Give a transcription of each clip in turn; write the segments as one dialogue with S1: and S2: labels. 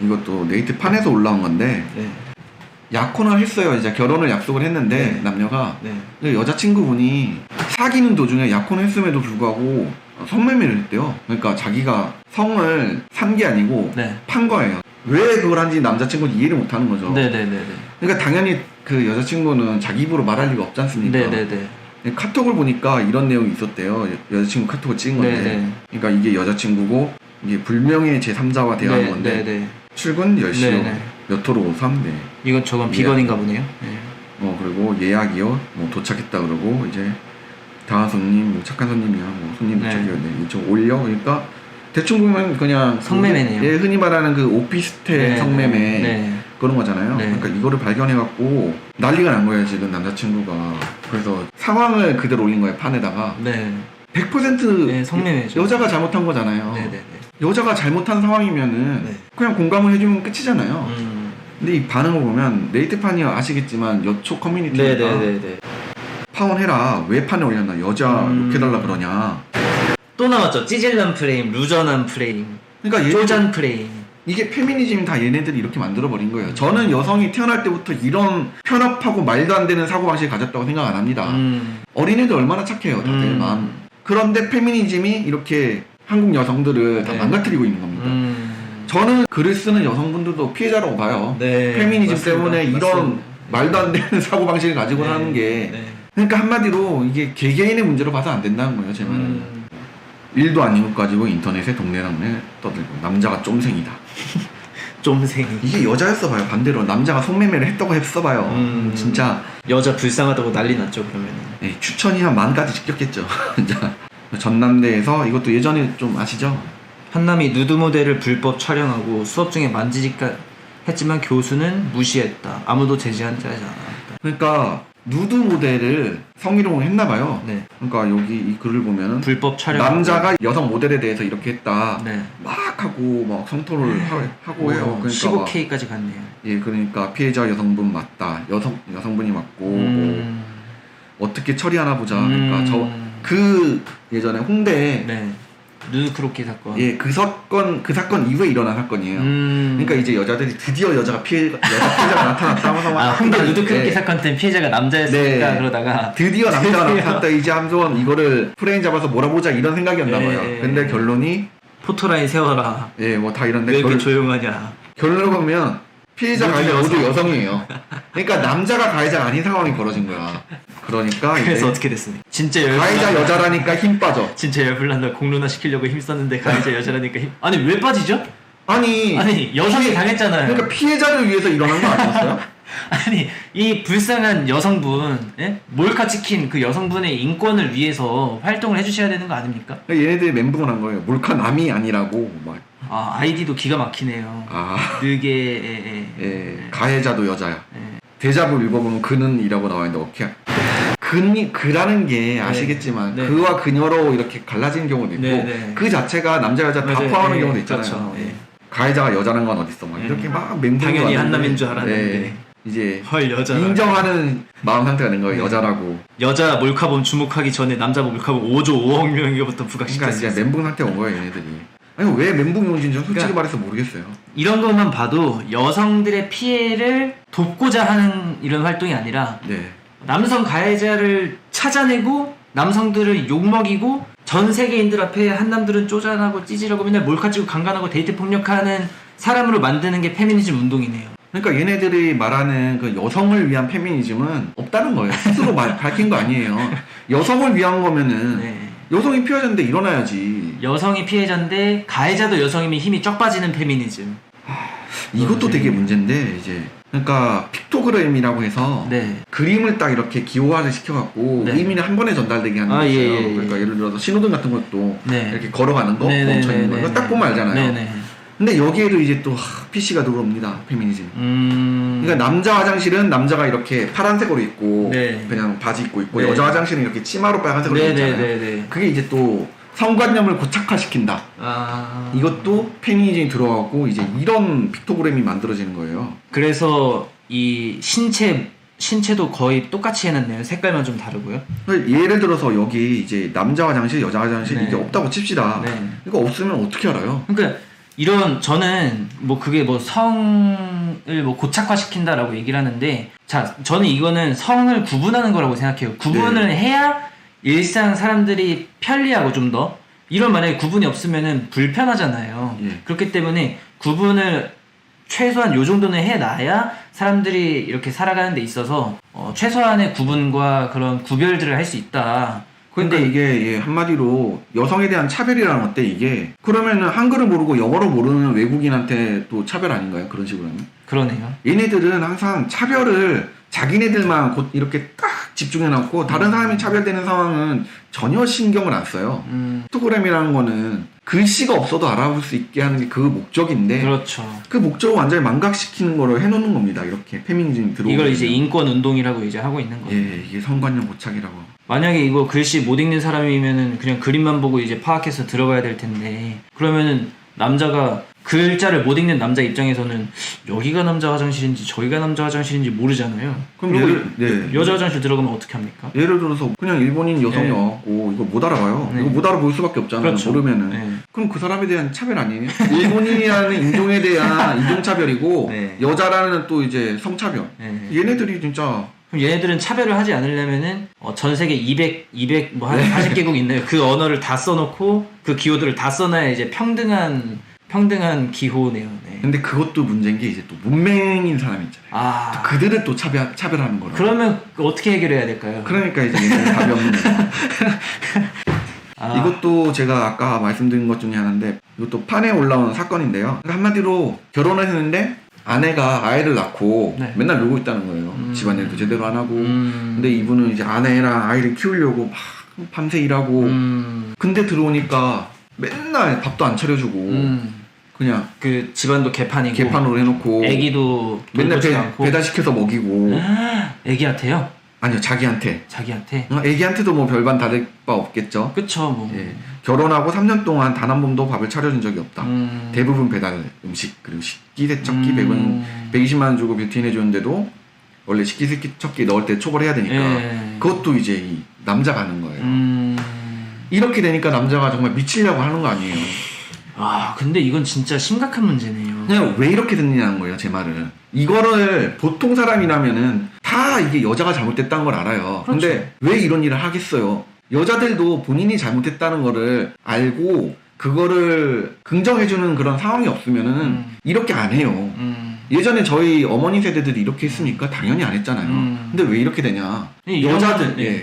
S1: 이것도 네이트판에서 올라온 건데
S2: 네.
S1: 약혼을 했어요. 이제 결혼을 약속을 했는데
S2: 네.
S1: 남녀가
S2: 네.
S1: 여자친구분이 사귀는 도중에 약혼을 했음에도 불구하고 성매매를 했대요. 그러니까 자기가 성을 산 게 아니고
S2: 네.
S1: 판 거예요. 왜 그걸 한지 남자친구는 이해를 못 하는 거죠.
S2: 네네네네.
S1: 그러니까 당연히 그 여자친구는 자기 입으로 말할 리가 없지 않습니까?
S2: 네네네.
S1: 카톡을 보니까 이런 내용이 있었대요. 여자친구 카톡을 찍은 건데.
S2: 네네.
S1: 그러니까 이게 여자친구고 이게 불명예 제3자와 대화한 건데
S2: 네네.
S1: 출근 10시요.
S2: 네네.
S1: 몇 호로 53. 네.
S2: 이건 저건 비건인가 보네요. 네.
S1: 그리고 예약이요. 뭐 도착했다 그러고 이제 다음 손님 뭐 착한 손님이야. 뭐 손님
S2: 네.
S1: 도착이요. 네. 좀 올려. 그러니까 대충 보면 그냥
S2: 성매매네요.
S1: 예, 흔히 말하는 그 오피스텔
S2: 네.
S1: 성매매
S2: 네.
S1: 그런 거잖아요.
S2: 네.
S1: 그러니까 이거를 발견해갖고 난리가 난 거예요 지금 남자친구가. 그래서 상황을 그대로 올린 거예요 판에다가.
S2: 네.
S1: 100%
S2: 네, 성매매죠.
S1: 여자가 잘못한 거잖아요.
S2: 네네네.
S1: 여자가 잘못한 상황이면은
S2: 네.
S1: 그냥 공감을 해주면 끝이잖아요.
S2: 음.
S1: 근데 이 반응을 보면 네이트판이 아시겠지만 여초 커뮤니티가
S2: 네네네네.
S1: 파혼해라 왜 판에 올렸나 여자 욕해달라 그러냐.
S2: 또 나왔죠. 찌질남 프레임, 루저남 프레임,
S1: 그러니까
S2: 쪼잔 프레임.
S1: 이게 페미니즘 다 얘네들이 이렇게 만들어버린 거예요. 저는 여성이 태어날 때부터 이런 편협하고 말도 안 되는 사고방식을 가졌다고 생각 안 합니다. 어린애들 얼마나 착해요 다들 마음. 그런데 페미니즘이 이렇게 한국 여성들을 다
S2: 네.
S1: 망가뜨리고 있는 겁니다. 저는 글을 쓰는 여성분들도 피해자라고 봐요.
S2: 네.
S1: 페미니즘
S2: 맞습니다.
S1: 때문에 이런
S2: 맞습니다.
S1: 말도 안 되는 사고방식을 가지고 하는 게
S2: 네.
S1: 그러니까 한마디로 이게 개개인의 문제로 봐서 안 된다는 거예요 제 말은. 일도 아닌 것 가지고 인터넷에 동네랑네 떠들고 남자가 쫌생이다.
S2: 쫌생이.
S1: 이게 여자였어 봐요. 반대로 남자가 성매매를 했다고 했어 봐요. 진짜
S2: 여자 불쌍하다고 난리 났죠 그러면은.
S1: 네, 추천이 한 10,000가지 찍혔겠죠. 진짜 전남대에서 이것도 예전에 좀 아시죠?
S2: 한남이 누드 모델을 불법 촬영하고 수업 중에 만지작까 했지만 교수는 무시했다. 아무도 제지하지 않았다.
S1: 그러니까 누드 모델을 성희롱을 했나 봐요.
S2: 네.
S1: 그러니까 여기 이 글을 보면은
S2: 불법 촬영.
S1: 남자가 여성 모델에 대해서 이렇게 했다.
S2: 네.
S1: 막 하고 막 성토를 하고 해요. 그러니까
S2: 15K까지 갔네요.
S1: 예, 그러니까 피해자 여성분 맞다. 여성분이 맞고 뭐 어떻게 처리하나 보자. 그러니까 그 예전에 홍대에
S2: 네. 누드 크로키 사건.
S1: 예, 그 사건 이후에 일어난 사건이에요. 그러니까 이제 여자들이 드디어 여자 피해자가 나타났다 하면서 막
S2: 홍대 누드 크로키
S1: 네.
S2: 사건 때는 피해자가 남자였으니까
S1: 네.
S2: 그러다가
S1: 드디어 남자가 나타났다. 이제 한번 이거를 프레임 잡아서 몰아보자 이런 생각이었나 봐요. 근데 결론이
S2: 포토라인 세워라.
S1: 예, 뭐 다 이런데
S2: 왜 이렇게 조용하냐.
S1: 결론을 보면 피해자
S2: 모두
S1: 가해자 모두
S2: 여성.
S1: 여성이에요. 그러니까 남자가 가해자가 아닌 상황이 벌어진 거야. 그러니까
S2: 그래서
S1: 이제
S2: 어떻게 됐습니까? 진짜
S1: 가해자 여자라니까 힘 빠져.
S2: 진짜 열불난다. 공론화 시키려고 힘썼는데 가해자 여자라니까 힘. 아니 왜 빠지죠?
S1: 아니
S2: 여성이 당했잖아요.
S1: 그러니까 피해자를 위해서 일어난 거 아니었어요?
S2: 아니 이 불쌍한 여성분, 예? 몰카 찍힌 그 여성분의 인권을 위해서 활동을 해주셔야 되는 거 아닙니까?
S1: 얘네들이 멘붕을 한 거예요. 몰카남이 아니라고 막.
S2: 아 아이디도 기가 막히네요. 느게
S1: 예, 가해자도 여자야. 대자보를 읽어보면 그는이라고 나와 있는데 어떻게 그라는 게 아시겠지만
S2: 네.
S1: 그와 그녀로 이렇게 갈라지는 경우도 있고
S2: 네.
S1: 그 자체가 남자 여자 다
S2: 맞아요.
S1: 포함하는
S2: 네,
S1: 경우도 있잖아요.
S2: 그렇죠.
S1: 예. 가해자가 여자는 건 어딨어 막 이렇게 막 멘붕이
S2: 당연히
S1: 왔는데,
S2: 한남인 줄 알았는데
S1: 이제
S2: 헐 여자
S1: 인정하는 마음 상태가 된 거예요. 여자라고.
S2: 여자 몰카범 주목하기 전에 남자 몰카범 5조 5억 명에게부터
S1: 그러니까
S2: 부각시켰어요.
S1: 이제 멘붕 상태가 온 거예요 얘네들이. 아니 왜 멘붕이 온지는 솔직히
S2: 그러니까
S1: 말해서 모르겠어요.
S2: 이런 것만 봐도 여성들의 피해를 돕고자 하는 이런 활동이 아니라
S1: 네.
S2: 남성 가해자를 찾아내고 남성들을 욕먹이고 전 세계인들 앞에 한남들은 쪼잔하고 찌질하고 맨날 몰카 찍고 강간하고 데이트 폭력하는 사람으로 만드는 게 페미니즘 운동이네요.
S1: 그러니까 얘네들이 말하는 그 여성을 위한 페미니즘은 없다는 거예요. 스스로 밝힌 거 아니에요. 여성을 위한 거면은
S2: 네.
S1: 여성이 피해자인데 일어나야지.
S2: 여성이 피해자인데 가해자도 여성이면 힘이 쩍 빠지는 페미니즘.
S1: 이것도 되게 문제인데 이제 그러니까 픽토그램이라고 해서
S2: 네.
S1: 그림을 딱 이렇게 기호화를 시켜갖고
S2: 네.
S1: 의미를 한 번에 전달되게 하는 거 있어요.
S2: 예.
S1: 그러니까 예를 들어서 신호등 같은 것도
S2: 네.
S1: 이렇게 걸어가는 거,
S2: 네,
S1: 멈춰 있는
S2: 네,
S1: 거
S2: 네,
S1: 이거 딱 보면 알잖아요.
S2: 네네.
S1: 근데 여기에도 이제 또 PC가 들어옵니다. 페미니즘. 그러니까 남자 화장실은 남자가 이렇게 파란색으로 입고
S2: 네.
S1: 그냥 바지 입고 있고
S2: 네.
S1: 여자 화장실은 이렇게 치마로 빨간색으로 입고 있잖아요.
S2: 네네네.
S1: 그게 이제 또 성관념을 고착화시킨다. 이것도 페미니즘이 들어가고 이제 이런 픽토그램이 만들어지는 거예요.
S2: 그래서 이 신체도 거의 똑같이 해놨네요. 색깔만 좀 다르고요.
S1: 예를 들어서 여기 이제 남자 화장실, 여자 화장실
S2: 네.
S1: 이게 없다고 칩시다.
S2: 네.
S1: 이거 없으면 어떻게 알아요?
S2: 그러니까 저는 뭐 그게 뭐 성을 뭐 고착화시킨다라고 얘기를 하는데, 자, 저는 이거는 성을 구분하는 거라고 생각해요. 구분을 해야 일상 사람들이 편리하고 좀 더, 이런 만약에 구분이 없으면은 불편하잖아요. 그렇기 때문에 구분을 최소한 요 정도는 해놔야 사람들이 이렇게 살아가는 데 있어서 최소한의 구분과 그런 구별들을 할 수 있다.
S1: 그러니까 이게 한마디로 여성에 대한 차별이라는 건데, 이게 그러면은 한글을 모르고 영어를 모르는 외국인한테 또 차별 아닌가요? 그런 식으로 하면?
S2: 그러네요.
S1: 얘네들은 항상 차별을 자기네들만 곧 이렇게 딱 집중해놓고 다른 사람이 차별되는 상황은 전혀 신경을 안 써요. 피크토그램이라는 거는 글씨가 없어도 알아볼 수 있게 하는 게 그 목적인데,
S2: 그렇죠.
S1: 그 목적을 완전히 망각시키는 거를 해놓는 겁니다. 이렇게 페미니즘 들어오고
S2: 이걸 이제 인권 운동이라고 이제 하고 있는 거예요.
S1: 예, 이게 성관념 고착이라고.
S2: 만약에 이거 글씨 못 읽는 사람이면은 그냥 그림만 보고 이제 파악해서 들어가야 될 텐데, 그러면은 남자가 글자를 못 읽는 남자 입장에서는 여기가 남자 화장실인지 저기가 남자 화장실인지 모르잖아요.
S1: 그럼
S2: 여자 화장실 들어가면 어떻게 합니까?
S1: 예를 들어서 그냥 일본인 여성이 와갖고 이거 못 알아봐요. 이거 못 알아볼 수밖에 없잖아요.
S2: 그렇죠.
S1: 모르면은. 그럼 그 사람에 대한 차별 아니에요? 일본인이라는 인종에 대한 인종차별이고 여자라는 또 이제 성차별. 얘네들이 진짜.
S2: 그럼 얘네들은 차별을 하지 않으려면은 전 세계 200 뭐 한 40개국 있네요. 그 언어를 다 써놓고 그 기호들을 다 써놔야 이제 평등한 기호네요. 네.
S1: 근데 그것도 문제인 게 이제 또 문맹인 사람이 있잖아요. 또 그들을 또 차별하는 거라.
S2: 그러면 어떻게 해결해야 될까요?
S1: 그러니까 이제 얘네는 답이 없는 거죠. 이것도 제가 아까 말씀드린 것 중에 하나인데, 이것도 판에 올라온 사건인데요. 한마디로 결혼을 했는데 아내가 아이를 낳고 맨날 놀고 있다는 거예요. 집안일도 제대로 안 하고. 근데 이분은 이제 아내랑 아이를 키우려고 막 밤새 일하고. 근데 들어오니까 맨날 밥도 안 차려주고 그냥
S2: 그 집안도
S1: 개판으로 해놓고
S2: 애기도
S1: 맨날 배달시켜서 먹이고.
S2: 애기한테요?
S1: 아니요, 자기한테. 애기한테도 뭐 별반 다를 바 없겠죠.
S2: 그쵸, 뭐.
S1: 예. 결혼하고 3년 동안 단 한 번도 밥을 차려준 적이 없다. 대부분 배달 음식, 그리고 식기세척기 120만 원 주고 뷰티인 해주는데도 원래 식기세척기 넣을 때 초벌해야 되니까 그것도 이제 이 남자가 하는 거예요. 이렇게 되니까 남자가 정말 미치려고 하는 거 아니에요.
S2: 근데 이건 진짜 심각한 문제네요.
S1: 그냥 왜 이렇게 됐느냐는 거예요, 제 말은. 이거를 보통 사람이라면은 다 이게 여자가 잘못됐다는 걸 알아요.
S2: 그렇죠.
S1: 근데 왜 이런 일을 하겠어요? 여자들도 본인이 잘못했다는 거를 알고 그거를 긍정해주는 그런 상황이 없으면은 이렇게 안 해요. 예전에 저희 어머니 세대들이 이렇게 했으니까 당연히 안 했잖아요. 근데 왜 이렇게 되냐?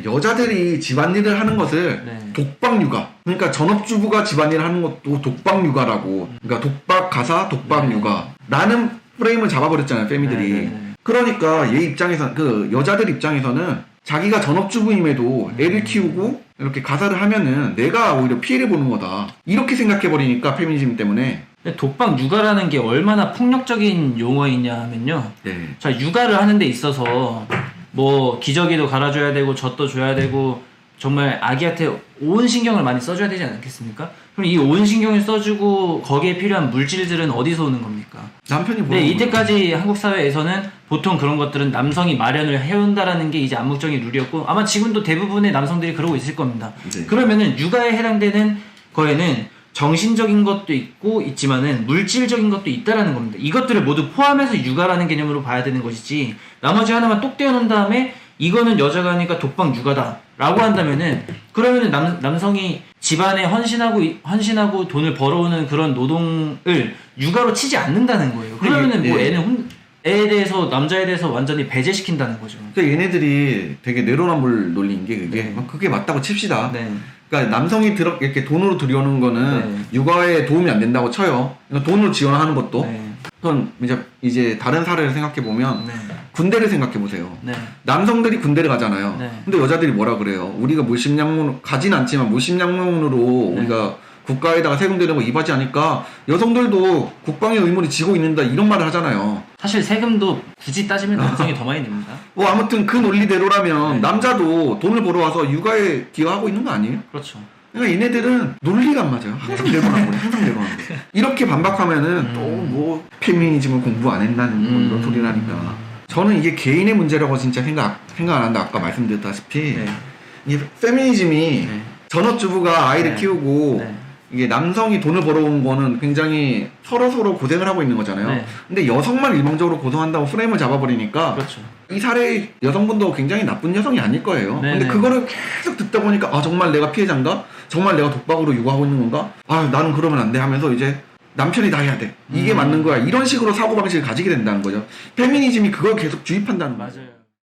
S1: 여자들이 집안일을 하는 것을 독박육아. 그러니까 전업주부가 집안일을 하는 것도 독박육아라고. 그러니까 독박 가사, 독박육아. 라는 프레임을 잡아버렸잖아요, 패미들이. 그러니까 얘 입장에서, 그 여자들 입장에서는 자기가 전업주부임에도 애를 키우고 이렇게 가사를 하면은 내가 오히려 피해를 보는 거다. 이렇게 생각해버리니까, 페미니즘 때문에.
S2: 독박 육아라는 게 얼마나 폭력적인 용어이냐 하면요. 자, 육아를 하는 데 있어서 뭐 기저귀도 갈아줘야 되고 젖도 줘야 되고 정말 아기한테 온 신경을 많이 써줘야 되지 않겠습니까? 그럼 이 온 신경을 써주고 거기에 필요한 물질들은 어디서 오는 겁니까?
S1: 남편이 뭐?
S2: 네, 이때까지 한국 사회에서는 보통 그런 것들은 남성이 마련을 해온다라는 게 이제 암묵적인 룰이었고, 아마 지금도 대부분의 남성들이 그러고 있을 겁니다. 그러면은 육아에 해당되는 거에는 정신적인 것도 있지만은 물질적인 것도 있다라는 겁니다. 이것들을 모두 포함해서 육아라는 개념으로 봐야 되는 것이지, 나머지 하나만 똑 떼어놓은 다음에 이거는 여자가 하니까 독박 육아다 라고 한다면은, 그러면은 남성이 집안에 헌신하고 돈을 벌어오는 그런 노동을 육아로 치지 않는다는 거예요. 그러면은 뭐 애에 대해서, 남자에 대해서 완전히 배제시킨다는 거죠.
S1: 그러니까 얘네들이 되게 내로남불 논리인 게 그게 맞다고 칩시다. 그러니까 남성이 이렇게 돈으로 들여오는 거는 육아에 도움이 안 된다고 쳐요. 그러니까 돈으로 지원하는 것도. 그건 이제 다른 사례를 생각해 보면 군대를 생각해 보세요. 남성들이 군대를 가잖아요. 근데 여자들이 뭐라 그래요? 우리가 물심양문 가진 않지만 물심양문으로 우리가 국가에다가 세금 내는 거 이바지 하니까 여성들도 국방의 의무를 지고 있는다, 이런 말을 하잖아요.
S2: 사실 세금도 굳이 따지면 남성이 더 많이 냅니다.
S1: 뭐 아무튼 그 논리대로라면 남자도 돈을 벌어와서 육아에 기여하고 있는 거 아니에요?
S2: 그렇죠.
S1: 그러니까 얘네들은 논리가 안 맞아요. 항상 내로남불, 항상 내로남불. 이렇게 반박하면은 또 뭐 페미니즘을 공부 안 했다는 뭐 이런 소리라니까. 저는 이게 개인의 문제라고 진짜 생각 안 한다. 아까 말씀드렸다시피 이 페미니즘이 전업주부가 아이를 키우고 이게 남성이 돈을 벌어온 거는 굉장히 서로 고생을 하고 있는 거잖아요.
S2: 네.
S1: 근데 여성만 일방적으로 고소한다고 프레임을 잡아버리니까
S2: 그렇죠.
S1: 이 사례 여성분도 굉장히 나쁜 여성이 아닐 거예요.
S2: 네네.
S1: 근데 그거를 계속 듣다 보니까 아 정말 내가 피해자인가? 정말 내가 독박으로 유고하고 있는 건가? 아 나는 그러면 안 돼 하면서 이제 남편이 다 해야 돼. 이게 맞는 거야. 이런 식으로 사고방식을 가지게 된다는 거죠. 페미니즘이 그걸 계속 주입한다는 거죠.
S2: 맞아요.